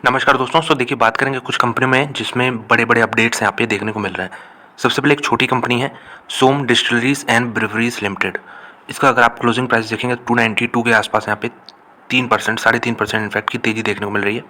नमस्कार दोस्तों। देखिए, बात करेंगे कुछ कंपनी में जिसमें बड़े-बड़े अपडेट्स यहाँ पे देखने को मिल रहे हैं। सबसे पहले एक छोटी कंपनी है सोम डिस्टिलरीज एंड ब्रिवरीज लिमिटेड। इसका अगर आप क्लोजिंग प्राइस देखेंगे 292 के आसपास यहाँ पे 3%, 3.5% इनफैक्ट की तेज़ी देखने को मिल रही है।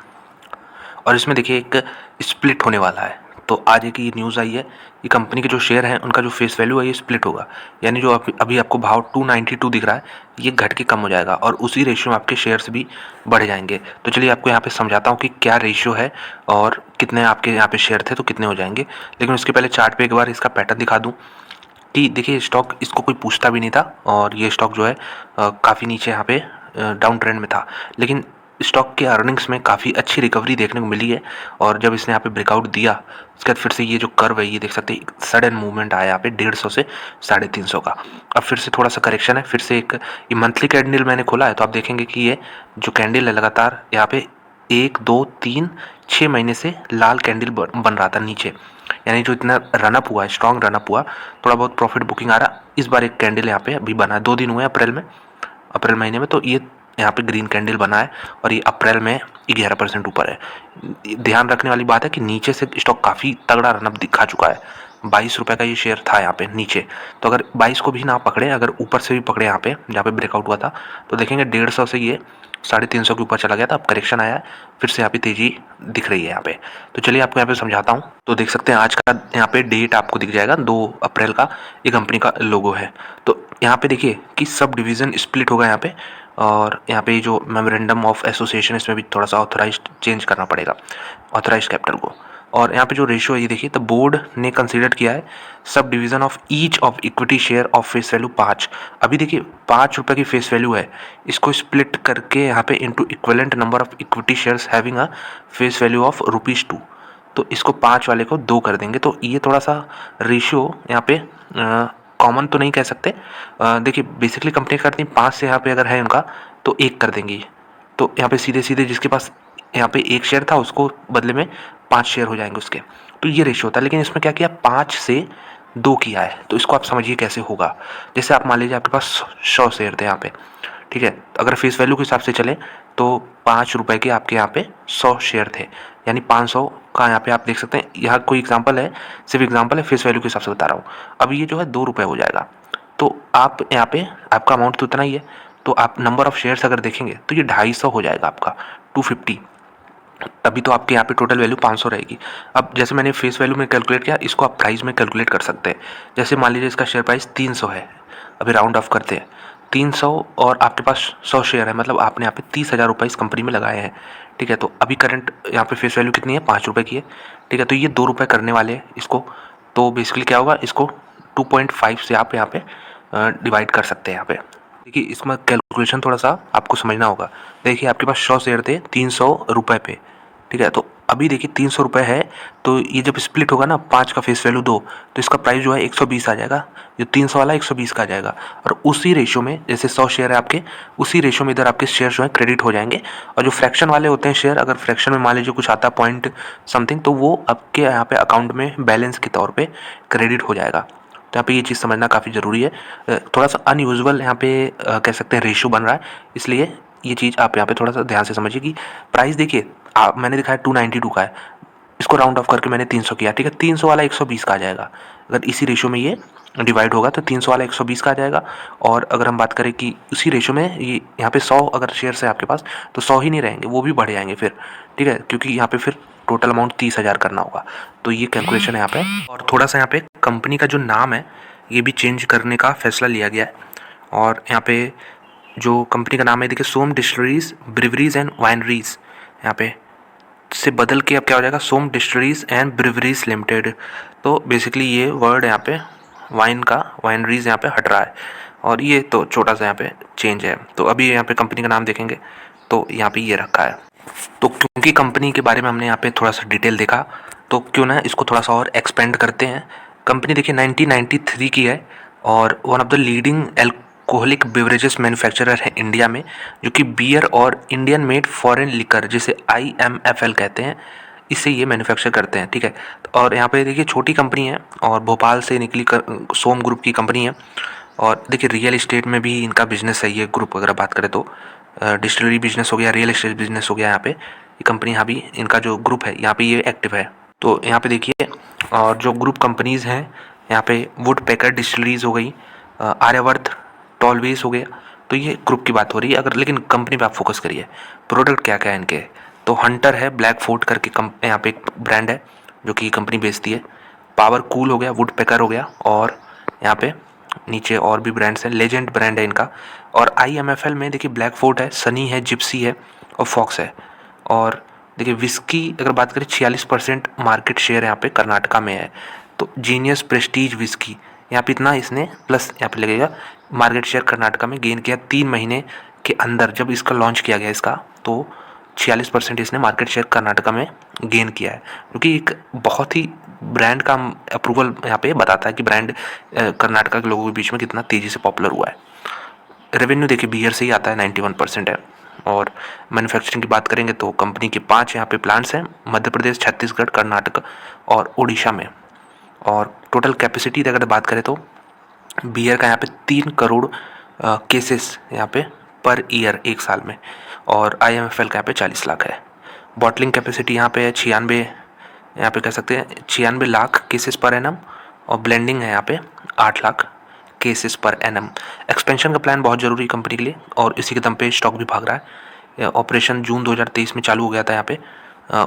और इसमें देखिए एक स्प्लिट होने वाला है। तो आज एक ये न्यूज़ आई है कि कंपनी के जो शेयर हैं उनका जो फेस वैल्यू है ये स्प्लिट होगा। यानी जो अभी आपको भाव 292 दिख रहा है ये घट के कम हो जाएगा और उसी रेशियो में आपके शेयर्स भी बढ़ जाएंगे। तो चलिए आपको यहाँ पे समझाता हूँ कि क्या रेशियो है और कितने आपके यहाँ पे शेयर थे तो कितने हो जाएंगे। लेकिन उसके पहले चार्ट पे एक बार इसका पैटर्न दिखा दूँ कि देखिए स्टॉक इसको कोई पूछता भी नहीं था और ये स्टॉक जो है काफ़ी नीचे यहाँ पे डाउन ट्रेंड में था। लेकिन स्टॉक के अर्निंग्स में काफ़ी अच्छी रिकवरी देखने को मिली है और जब इसने यहाँ पे ब्रेकआउट दिया उसके बाद फिर से ये जो कर्व है ये देख सकते हैं सडन मूवमेंट आया यहाँ पे 150 से 350 का। अब फिर से थोड़ा सा करेक्शन है। फिर से एक ये मंथली कैंडल मैंने खोला है तो आप देखेंगे कि ये जो कैंडल है लगातार यहाँ पे 1 2 3 6 महीने से लाल कैंडल बन रहा था नीचे। यानी जो इतना रनअप हुआ है, स्ट्रॉन्ग रनअप हुआ, थोड़ा बहुत प्रॉफिट बुकिंग आ रहा। इस बार एक कैंडल यहाँ पे अभी बना है, 2 दिन हुए अप्रैल महीने में, तो ये यहाँ पे ग्रीन कैंडल बना है और ये अप्रैल में 11% ऊपर है। ध्यान रखने वाली बात है कि नीचे से स्टॉक काफ़ी तगड़ा रनअप दिखा चुका है। 22 रुपये का ये शेयर था यहाँ पे नीचे, तो अगर 22 को भी ना पकड़े, अगर ऊपर से भी पकड़े यहाँ पे जहाँ पे ब्रेकआउट हुआ था तो देखेंगे 150 से ये 350 के ऊपर चला गया था। अब करेक्शन आया है, फिर से यहाँ पे तेजी दिख रही है यहाँ पे। तो चलिए आपको यहाँ पे समझाता हूँ। तो देख सकते हैं आज का यहाँ पे डेट आपको दिख जाएगा 2 अप्रैल का। ये कंपनी का लोगो है। तो यहाँ पे देखिए कि सब डिवीज़न स्प्लिट होगा यहाँ पे और यहाँ पे जो मेमोरेंडम ऑफ एसोसिएशन इसमें भी थोड़ा सा ऑथराइज चेंज करना पड़ेगा, ऑथराइज कैपिटल को। और यहाँ पे जो रेशियो है ये देखिए, तो बोर्ड ने कंसीडर किया है sub division of each of equity share of face value 5। अभी देखिए 5 रुपये की फेस वैल्यू है, इसको स्प्लिट करके यहाँ पे into equivalent number of equity shares having a face value of ₹2। तो इसको 5 वाले को 2 कर देंगे। तो ये थोड़ा सा रेशियो यहाँ पे कॉमन तो नहीं कह सकते। देखिए बेसिकली कंपनी करती है 5 से यहाँ पे अगर है उनका तो 1 कर देंगी। तो यहाँ पे सीधे सीधे जिसके पास यहाँ पे 1 शेयर था उसको बदले में 5 शेयर हो जाएंगे उसके। तो ये रेशियो होता है। लेकिन इसमें क्या किया, 5 से 2 किया है। तो इसको आप समझिए कैसे होगा। जैसे आप मान लीजिए आपके पास 100 शेयर थे यहाँ पे, ठीक है। अगर फेस वैल्यू के हिसाब से चले तो 5 रुपये के आपके यहाँ पे 100 शेयर थे, यानी 500 का यहाँ पे आप देख सकते हैं। यहाँ कोई एग्जांपल है, सिर्फ एग्जांपल है, फेस वैल्यू के हिसाब से बता रहा हूँ। अब ये जो है 2 रुपये हो जाएगा। तो आप यहाँ पे आपका अमाउंट तो उतना ही है, तो आप नंबर ऑफ़ शेयर्स अगर देखेंगे तो ये 250 हो जाएगा आपका, 250। तभी तो आपके यहाँ पे टोटल वैल्यू 500 रहेगी। अब जैसे मैंने फेस वैल्यू में कैलकुलेट किया, इसको आप प्राइस में कैलकुलेट कर सकते हैं। जैसे मान लीजिए इसका शेयर प्राइस 300 है, अभी राउंड ऑफ करते हैं 300 और आपके पास 100 शेयर है, मतलब आपने यहाँ पे 30,000 रुपये इस कंपनी में लगाए हैं, ठीक है। तो अभी करंट यहाँ पे फेस वैल्यू कितनी है, 5 रुपये की है, ठीक है। तो ये 2 रुपये करने वाले हैं इसको। तो बेसिकली क्या होगा, इसको 2.5 से आप यहाँ पे डिवाइड कर सकते हैं यहाँ पे। देखिए इसमें कैलकुलेशन थोड़ा सा आपको समझना होगा। देखिए आपके पास 100 शेयर थे 300 रुपये पे, ठीक है। तो अभी देखिए 300 रुपये है, तो ये जब स्प्लिट होगा ना 5 का फेस वैल्यू 2, तो इसका प्राइस जो है 120 आ जाएगा। जो 300 वाला 120 का आ जाएगा। और उसी रेशियो में जैसे 100 शेयर है आपके, उसी रेशियो में इधर आपके शेयर जो है क्रेडिट हो जाएंगे। और जो फ्रैक्शन वाले होते हैं शेयर, अगर फ्रैक्शन में मान लीजिए कुछ आता है पॉइंट समथिंग, तो वो आपके यहाँ पे अकाउंट में बैलेंस के तौर पर क्रेडिट हो जाएगा। तो यहाँ पे ये चीज़ समझना काफ़ी ज़रूरी है। थोड़ा सा अनयूजुअल यहाँ पे कह सकते हैं रेशियो बन रहा है, इसलिए ये चीज़ आप यहाँ पे थोड़ा सा ध्यान से समझिए कि प्राइस देखिए मैंने दिखाया 292 का है, इसको राउंड ऑफ करके मैंने 300 किया, ठीक है। 300 वाला 120 का आ जाएगा। अगर इसी रेशियो में ये डिवाइड होगा तो 300 वाला 120 का आ जाएगा। और अगर हम बात करें कि उसी रेशियो में ये यहाँ पे 100 अगर शेयर्स है आपके पास, तो 100 ही नहीं रहेंगे, वो भी बढ़ जाएंगे फिर, ठीक है, क्योंकि यहाँ पे फिर टोटल अमाउंट 30,000 करना होगा। तो ये कैलकुलेशन है यहाँ पे। और थोड़ा सा यहाँ पे कंपनी का जो नाम है ये भी चेंज करने का फैसला लिया गया है। और यहाँ पे जो कंपनी का नाम है देखिए, सोम डिस्टिलरीज ब्रिवरीज एंड वाइनरीज, यहाँ पे से बदल के अब क्या हो जाएगा, सोम डिस्टिलरीज एंड ब्रिवरीज लिमिटेड। तो बेसिकली ये वर्ड यहाँ पे वाइन का, वाइनरीज यहाँ पे हट रहा है और ये तो छोटा सा यहाँ पे चेंज है। तो अभी यहाँ पे कंपनी का नाम देखेंगे तो यहाँ पे ये रखा है। तो क्योंकि कंपनी के बारे में हमने यहाँ पे थोड़ा सा डिटेल देखा, तो क्यों ना इसको थोड़ा सा और एक्सपेंड करते हैं। कंपनी देखिए 1993 की है और one of the leading alcoholic beverages manufacturer है इंडिया में, जो कि बियर और इंडियन मेड फॉरेन लिकर जिसे IMFL कहते हैं, इससे ये मैन्युफैक्चर करते हैं, ठीक है। और यहाँ पे देखिए छोटी कंपनी है और भोपाल से निकली सोम ग्रुप की कंपनी है। और देखिए रियल इस्टेट में भी इनका बिजनेस है ये ग्रुप, अगर बात करें तो डिस्टिलरी बिजनेस हो गया, रियल एस्टेट बिजनेस हो गया यहाँ पे। ये कंपनी यहाँ भी, इनका जो ग्रुप है यहाँ पे ये एक्टिव है। तो यहाँ पे देखिए, और जो ग्रुप कंपनीज़ हैं यहाँ पे वुड पैकर डिस्टिलरीज हो गई, आर्यावर्त टॉलवेज हो गया। तो ये ग्रुप की बात हो रही है अगर, लेकिन कंपनी पे आप फोकस करिए, प्रोडक्ट क्या क्या है इनके। तो हंटर है, ब्लैक फोर्ट करके यहाँ पे एक ब्रांड है जो कि कंपनी बेचती है। पावर कूल हो गया, वुड पैकर हो गया, और यहाँ पे नीचे और भी ब्रांड्स हैं, लेजेंड ब्रांड है इनका। और IMFL में देखिए ब्लैक फोर्ट है, सनी है, जिप्सी है और फॉक्स है। और देखिए विस्की अगर बात करें 46% मार्केट शेयर यहाँ पे कर्नाटका में है। तो जीनियस प्रेस्टीज विस्की यहाँ पे इतना इसने प्लस यहाँ पे लगेगा मार्केट शेयर कर्नाटका में गेन किया 3 महीने के अंदर। जब इसका लॉन्च किया गया इसका, तो 46% इसने मार्केट शेयर कर्नाटका में गेन किया है, क्योंकि एक बहुत ही ब्रांड का अप्रूवल यहाँ पे बताता है कि ब्रांड कर्नाटका के लोगों के बीच में कितना तेज़ी से पॉपुलर हुआ है। रेवेन्यू देखिए बियर से ही आता है, 91% है। और मैन्युफैक्चरिंग की बात करेंगे तो कंपनी के 5 यहाँ पे प्लांट्स हैं, मध्य प्रदेश, छत्तीसगढ़, कर्नाटक और उड़ीसा में। और टोटल कैपेसिटी अगर बात करें तो बियर का यहाँ पे 3 करोड़ केसेस यहाँ पे पर ईयर एक साल में, और IMFL का यहाँ पे 40 लाख है। बॉटलिंग कैपेसिटी यहाँ पे है 96, यहाँ पे कह सकते हैं 96 लाख केसेस पर एनम, और ब्लेंडिंग है यहाँ पे 8 lakh cases per annum. Expansion का प्लान बहुत ज़रूरी है कंपनी के लिए, और इसी के दम पे स्टॉक भी भाग रहा है। ऑपरेशन जून 2023 में चालू हो गया था यहाँ पे।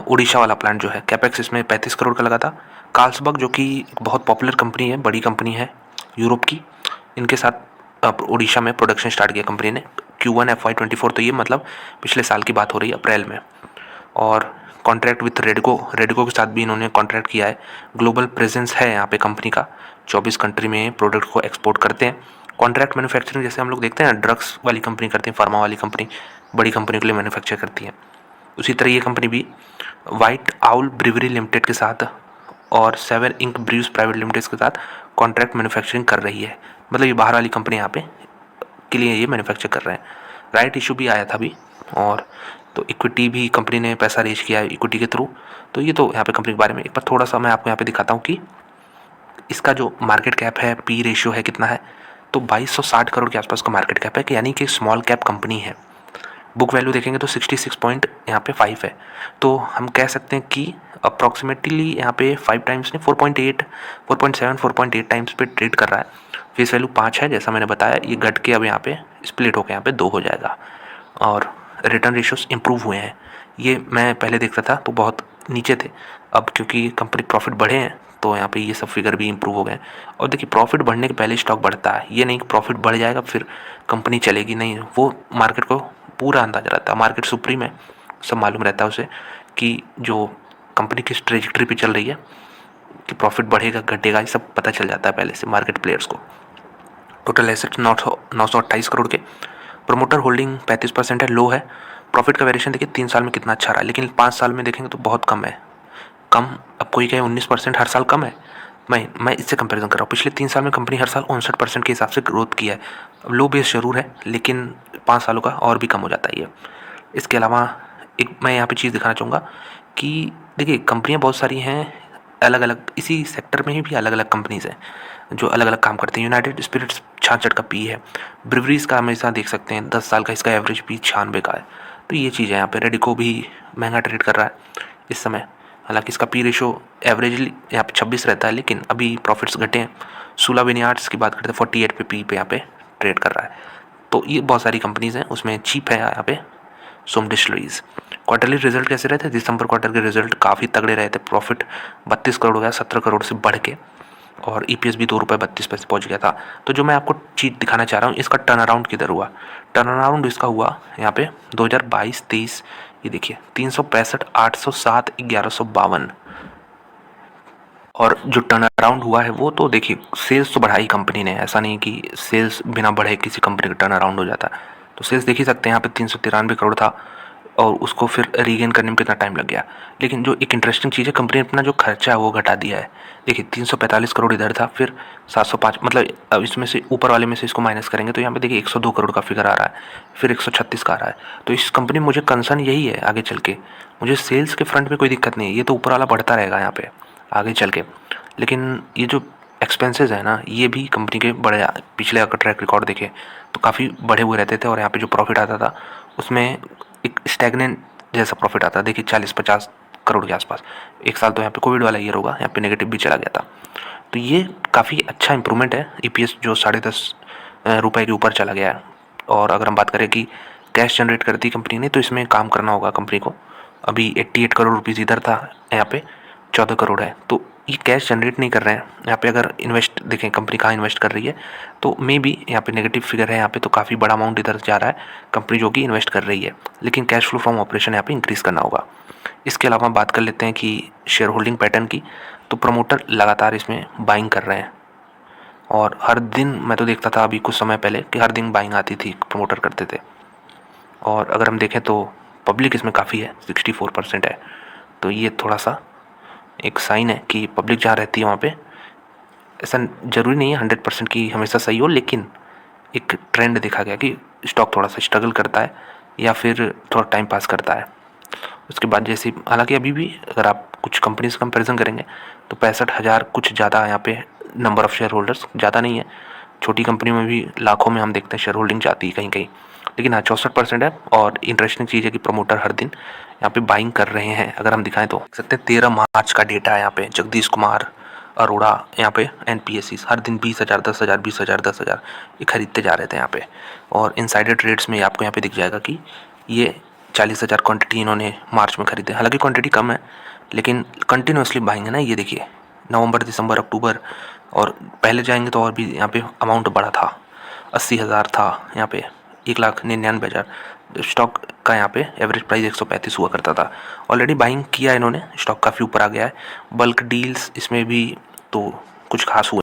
उड़ीसा वाला प्लांट जो है, कैपेक्स इसमें 35 करोड़ का लगा था। कार्लसबर्ग जो कि बहुत पॉपुलर कंपनी है, बड़ी कंपनी है यूरोप की, इनके साथ अब उड़ीसा में प्रोडक्शन स्टार्ट किया कंपनी ने Q1 FY24। तो ये मतलब पिछले साल की बात हो रही है, अप्रैल में। और कॉन्ट्रैक्ट विथ रेडको के साथ भी इन्होंने कॉन्ट्रैक्ट किया है। ग्लोबल प्रेजेंस है यहाँ पे कंपनी का, 24 कंट्री में प्रोडक्ट को एक्सपोर्ट करते हैं। कॉन्ट्रैक्ट मैन्युफैक्चरिंग जैसे हम लोग देखते हैं ड्रग्स वाली कंपनी करती है, फार्मा वाली कंपनी बड़ी कंपनी के लिए मैन्युफैक्चर करती है, उसी तरह ये कंपनी भी वाइट आउल ब्रीवरी लिमिटेड के साथ और 7 इंक ब्रीव्स प्राइवेट लिमिटेड के साथ कॉन्ट्रैक्ट मैन्युफैक्चरिंग कर रही है। मतलब ये बाहर वाली कंपनी यहाँ पे के लिए ये मैन्युफैक्चर कर रहे हैं। राइट इशू भी आया था अभी, और तो इक्विटी भी कंपनी ने पैसा रेज किया है इक्विटी के थ्रू। तो ये तो यहाँ पे कंपनी के बारे में एक बार थोड़ा सा मैं आपको यहाँ पे दिखाता हूँ कि इसका जो मार्केट कैप है, पी रेशियो है कितना है। तो 2260 करोड़ के आसपास का मार्केट कैप है, कि यानी कि स्मॉल कैप कंपनी है। बुक वैल्यू देखेंगे तो 66 पॉइंट यहाँ पे 5 है। तो हम कह सकते हैं कि अप्रॉक्सीमेटली यहाँ पे 5 टाइम्स ने 4.8, 4.7, 4.8 टाइम्स पे ट्रेड कर रहा है। फेस वैल्यू 5 है जैसा मैंने बताया, ये घट के अब यहाँ पे स्प्लिट होकर यहाँ पे 2 हो जाएगा। और रिटर्न रेशियोज इंप्रूव हुए हैं। ये मैं पहले देखता था तो बहुत नीचे थे, अब क्योंकि कंपनी प्रॉफिट बढ़े हैं तो यहाँ पे ये सब फिगर भी इंप्रूव हो गए। और देखिए प्रॉफिट बढ़ने के पहले स्टॉक बढ़ता है, ये नहीं कि प्रॉफिट बढ़ जाएगा फिर कंपनी चलेगी, नहीं, वो मार्केट को पूरा अंदाजा रहता है, मार्केट सुप्रीम है, सब मालूम रहता है उसे कि जो कंपनी किस ट्रेजेक्टरी पे चल रही है, कि प्रॉफिट बढ़ेगा घटेगा, ये सब पता चल जाता है पहले से मार्केट प्लेयर्स को। टोटल एसेट्स 928 करोड़ के, प्रमोटर होल्डिंग 35% है, लो है। प्रॉफिट का वेरिएशन देखिए 3 साल में कितना अच्छा रहा है, लेकिन 5 साल में देखेंगे तो बहुत कम है। कम, अब कोई कहे 19% हर साल कम है, मैं इससे कंपैरिजन कर रहा हूँ। पिछले 3 साल में कंपनी हर साल 59% के हिसाब से ग्रोथ किया है। अब लो बेस जरूर है, लेकिन 5 सालों का और भी कम हो जाता है ये। इसके अलावा एक मैं यहाँ पे चीज़ दिखाना चाहूँगा कि देखिए कंपनियाँ बहुत सारी हैं, अलग अलग इसी सेक्टर में ही भी अलग अलग कंपनीज हैं जो अलग अलग काम करते हैं। यूनाइटेड स्पिरिट्स 66 का पी है। ब्रिवरीज का हमेशा देख सकते हैं 10 साल का इसका एवरेज पी 96 का है। तो ये चीज़ है यहाँ पे। रेडिको भी महंगा ट्रेड कर रहा है इस समय, हालांकि इसका पी रेशो एवरेजली यहाँ पे 26 रहता है, लेकिन अभी प्रॉफिट्स घटे हैं। सूला विनियार्ड्स की बात करते हैं 48 पे पी पे यहाँ पे ट्रेड कर रहा है। तो ये बहुत सारी कंपनीज हैं, उसमें चीप है यहाँ पे सोम डिस्टिलरीज। क्वार्टरली रिजल्ट कैसे रहे थे? दिसंबर क्वार्टर के रिजल्ट काफ़ी तगड़े रहे थे। प्रॉफिट 32 करोड़ हो गया, 17 करोड़ से बढ़ के, और EPS भी 2 रुपये 32 पैसे पहुँच गया था। तो जो मैं आपको चीज़ दिखाना चाह रहा हूँ, इसका टर्न अराउंड किधर हुआ। टर्न अराउंड इसका हुआ यहाँ पे 2022-23, ये देखिए 365, 807, 1152। और जो टर्न अराउंड हुआ है वो तो देखिए सेल्स तो बढ़ाई कंपनी ने, ऐसा नहीं कि सेल्स बिना बढ़े किसी कंपनी का टर्न अराउंड हो जाता है। तो सेल्स देख ही सकते हैं यहाँ पे 393 करोड़ था, और उसको फिर रीगेन करने में कितना टाइम लग गया। लेकिन जो एक इंटरेस्टिंग चीज़ है, कंपनी ने अपना जो खर्चा है वो घटा दिया है। देखिए 345 करोड़ इधर था, फिर 705, मतलब अब इसमें से ऊपर वाले में से इसको माइनस करेंगे तो यहाँ पे देखिए 102 करोड़ का फिगर आ रहा है, फिर 136 का आ रहा है। तो इस कंपनी में मुझे कंसर्न यही है आगे चल के, मुझे सेल्स के फ्रंट में कोई दिक्कत नहीं है, ये तो ऊपर वाला बढ़ता रहेगा यहाँ पे आगे चल के। लेकिन ये जो एक्सपेंसेस है ना, ये भी कंपनी के बड़े, पिछले अगर ट्रैक रिकॉर्ड देखे तो काफ़ी बढ़े हुए रहते थे, और यहाँ पे जो प्रॉफिट आता था उसमें एक स्टैग्नेंट जैसा प्रॉफिट आता है। देखिए 40-50 करोड़ के आसपास। एक साल तो यहाँ पे कोविड वाला ईयर होगा, यहाँ पे नेगेटिव भी चला गया था। तो ये काफ़ी अच्छा इंप्रूवमेंट है। ईपीएस जो 10.5 रुपये के ऊपर चला गया है। और अगर हम बात करें कि कैश जनरेट करती कंपनी ने, तो इसमें काम करना होगा कंपनी को। अभी 88 करोड़ रुपीज़ इधर था, यहाँ पे 14 करोड़ है। तो ये कैश जनरेट नहीं कर रहे हैं यहाँ पे। अगर इन्वेस्ट देखें कंपनी कहाँ इन्वेस्ट कर रही है, तो मे बी यहाँ पे नेगेटिव फिगर है यहाँ पे, तो काफ़ी बड़ा अमाउंट इधर जा रहा है कंपनी जो कि इन्वेस्ट कर रही है। लेकिन कैश फ्लो फ्रॉम ऑपरेशन यहाँ पे इंक्रीज़ करना होगा। इसके अलावा बात कर लेते हैं कि शेयर होल्डिंग पैटर्न की। तो प्रमोटर लगातार इसमें बाइंग कर रहे हैं और हर दिन मैं तो देखता था अभी कुछ समय पहले कि हर दिन बाइंग आती थी, प्रमोटर करते थे। और अगर हम देखें तो पब्लिक इसमें काफ़ी है, 64% है। तो ये थोड़ा सा एक साइन है कि पब्लिक जहाँ रहती है वहाँ पे, ऐसा ज़रूरी नहीं है 100% की हमेशा सही हो, लेकिन एक ट्रेंड देखा गया कि स्टॉक थोड़ा सा स्ट्रगल करता है या फिर थोड़ा टाइम पास करता है। उसके बाद जैसे हालांकि अभी भी अगर आप कुछ कंपनी से कंपेरिजन करेंगे तो 65,000 कुछ ज़्यादा यहाँ पे नंबर ऑफ़ शेयर होल्डर्स ज़्यादा नहीं है। छोटी कंपनी में भी लाखों में हम देखते हैं शेयर होल्डिंग जाती है कहीं कहीं, लेकिन हाँ 64% है। और इंटरेस्टिंग चीज़ है कि प्रमोटर हर दिन यहाँ पे बाइंग कर रहे हैं। अगर हम दिखाएं तो देख सकते हैं 13 मार्च का डेटा है यहाँ पे। जगदीश कुमार अरोड़ा यहाँ पे एनपीएससी हर दिन 20,000 10,000 20,000 10,000 ये खरीदते जा रहे थे यहाँ पे। और इनसाइडर ट्रेड्स में आपको यहाँ पे दिख जाएगा कि ये 40,000 क्वांटिटी इन्होंने मार्च में खरीदे। हालांकि क्वांटिटी कम है लेकिन कंटिन्यूसली बाइंग है ना। ये देखिए नवंबर दिसंबर अक्टूबर, और पहले जाएंगे तो और भी यहाँ पे अमाउंट बड़ा था, 80,000 था यहाँ पे, 1,99,000 स्टॉक का यहाँ पे एवरेज प्राइस 135 हुआ करता था। ऑलरेडी बाइंग किया इन्होंने, स्टॉक काफ़ी ऊपर आ गया है। बल्क डील्स इसमें भी तो कुछ खास हुआ